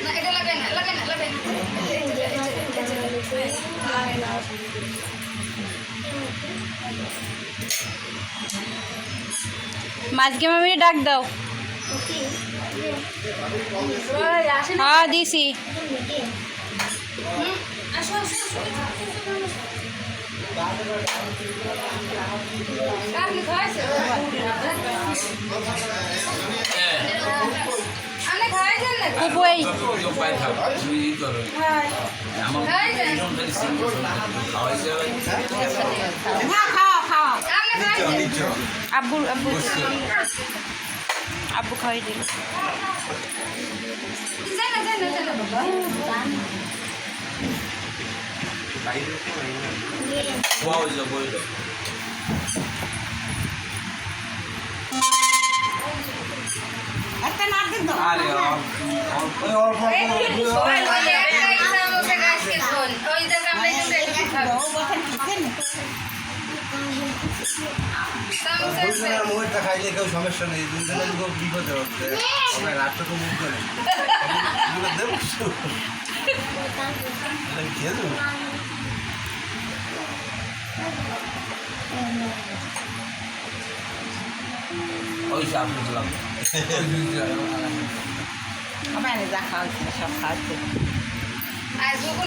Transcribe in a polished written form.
না এটা লাগাই না লাগাই না লাগাই না মাঝকে মামিরে ডাক দাও। হ্যাঁ দিছি। আসো আসো আপনি খাইছে আপনি খাইছেন না ফুপু এই খাওয়া খাওয়া আপনি খাইছেন আব্বু আব্বু আব্বু খাওয়াই দিল। জানা জানা জানা বাবা একটা নাক দিন তো আরে মুখটা খাইলে কেউ সমস্যা নেই, দুজনে খুব বিপদে হচ্ছে আমার রাতটা তো মুখ করে দেবো খেয়ে দেবো। ওই সাপ দিলাম আমার যা খাওয়া সব খাওয়াচ্ছে।